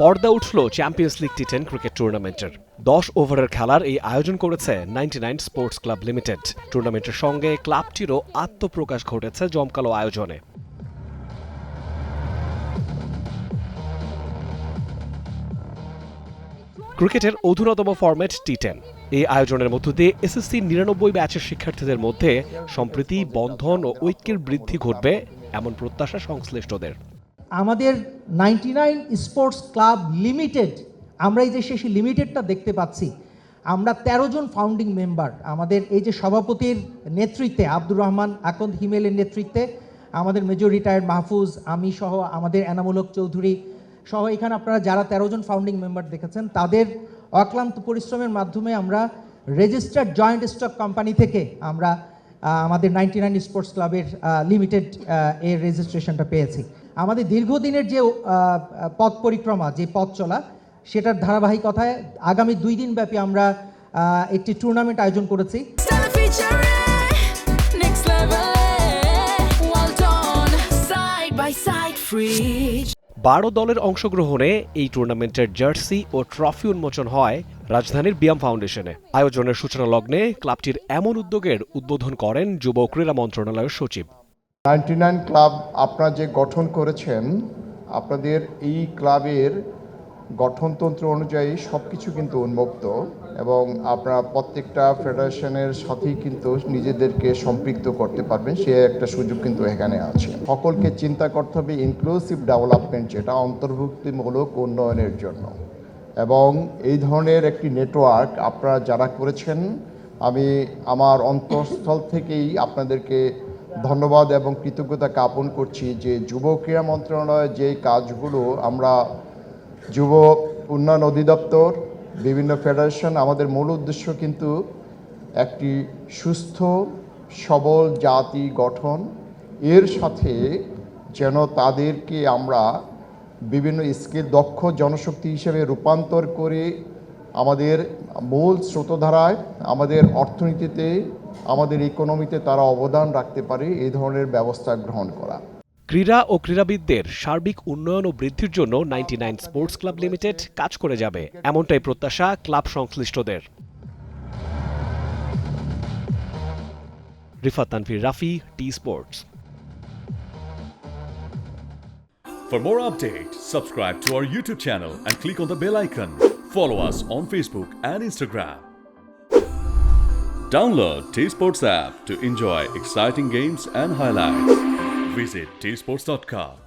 পর্দা উঠল champions league টি10 cricket টুর্নামেন্টের 10 ওভারের খেলার এই আয়োজন করেছে 99 স্পোর্টস ক্লাব লিমিটেড। টুর্নামেন্টের সঙ্গে ক্লাবটিরও আত্মপ্রকাশ ঘটেছে জমকালো আয়োজনে। ক্রিকেটের অধুনাতম ফরম্যাট টি10 এই আয়োজনের মধ্য দিয়ে এসএসসি 99 ব্যাচের শিক্ষার্থীদের মধ্যে সম্প্রীতি, বন্ধন ও ঐক্যের বৃদ্ধি ঘটবে এমন প্রত্যাশা সংশ্লিষ্টদের। আমাদের 99 স্পোর্টস ক্লাব লিমিটেড, আমরা এই যে শেষ লিমিটেডটা দেখতে পাচ্ছি, আমরা 13 জন ফাউন্ডিং মেম্বার। আমাদের এই যে সভাপতির নেতৃত্বে আব্দুর রহমান আকন্দ হিমেলের নেতৃত্বে, আমাদের মেজর রিটায়ার্ড মাহফুজ, আমি সহ আমাদের এনামুল হক চৌধুরী সহ এখানে আপনারা যারা 13 জন ফাউন্ডিং মেম্বার দেখেছেন, তাদের অক্লান্ত পরিশ্রমের মাধ্যমে আমরা রেজিস্টার্ড জয়েন্ট স্টক কোম্পানি থেকে আমরা আমাদের 99 স্পোর্টস ক্লাবের লিমিটেড এর রেজিস্ট্রেশনটা পেয়েছি। আমাদের দীর্ঘদিনের যে পথ পরিক্রমা, যে পথ চলা, সেটার ধারাবাহিকতায় আগামী 2 দিন ব্যাপী আমরা একটি টুর্নামেন্ট আয়োজন করেছি। 12 দলের অংশগ্রহণে এই টুর্নামেন্টের জার্সি ও ট্রফি উন্মোচন হয় রাজধানীর বিয়াম ফাউন্ডেশনে। আয়োজনের সূচনা লগ্নে ক্লাবটির এমন উদ্যোগের উদ্বোধন করেন যুব ও ক্রীড়া মন্ত্রণালয়ের সচিব। 99 ক্লাব আপনারা যে গঠন করেছেন, আপনাদের এই ক্লাবের গঠনতন্ত্র অনুযায়ী সব কিছু কিন্তু উন্মুক্ত এবং আপনারা প্রত্যেকটা ফেডারেশনের সাথেই কিন্তু নিজেদেরকে সম্পৃক্ত করতে পারবেন, সে একটা সুযোগ কিন্তু এখানে আছে। সকলকে চিন্তা করতে হবে ইনক্লুসিভ ডেভেলপমেন্ট, যেটা অন্তর্ভুক্তিমূলক উন্নয়নের জন্য, এবং এই ধরনের একটি নেটওয়ার্ক আপনারা যারা করেছেন, আমি আমার অন্তঃস্থল থেকেই আপনাদেরকে ধন্যবাদ এবং কৃতজ্ঞতা জ্ঞাপন করছি যে যুব ক্রীড়া মন্ত্রণালয়ের যে কাজগুলো আমরা যুব উন্নয়ন অধিদপ্তর, বিভিন্ন ফেডারেশন, আমাদের মূল উদ্দেশ্য কিন্তু একটি সুস্থ সবল জাতি গঠন, এর সাথে যেন তাদেরকে আমরা বিভিন্ন স্কিল দক্ষ জনশক্তি হিসেবে রূপান্তর করে আমাদের মূল স্রোতধারায়, আমাদের অর্থনীতিতে, আমাদের ইকোনমিতে তারা অবদান রাখতে পারে, এই ধরনের ব্যবস্থা গ্রহণ করা। ক্রীড়া ও ক্রীড়াবিদদের সার্বিক উন্নয়ন ও বৃদ্ধির জন্য 99 স্পোর্টস ক্লাব লিমিটেড কাজ করে যাবে, এমনটাই প্রত্যাশা ক্লাব সংশ্লিষ্টদের। Rifat Tanvir Rafi, T Sports. For more updates, subscribe to our YouTube channel and click on the bell icon. Follow us on Facebook and Instagram. Download T Sports app to enjoy exciting games and highlights. Visit tsports.com.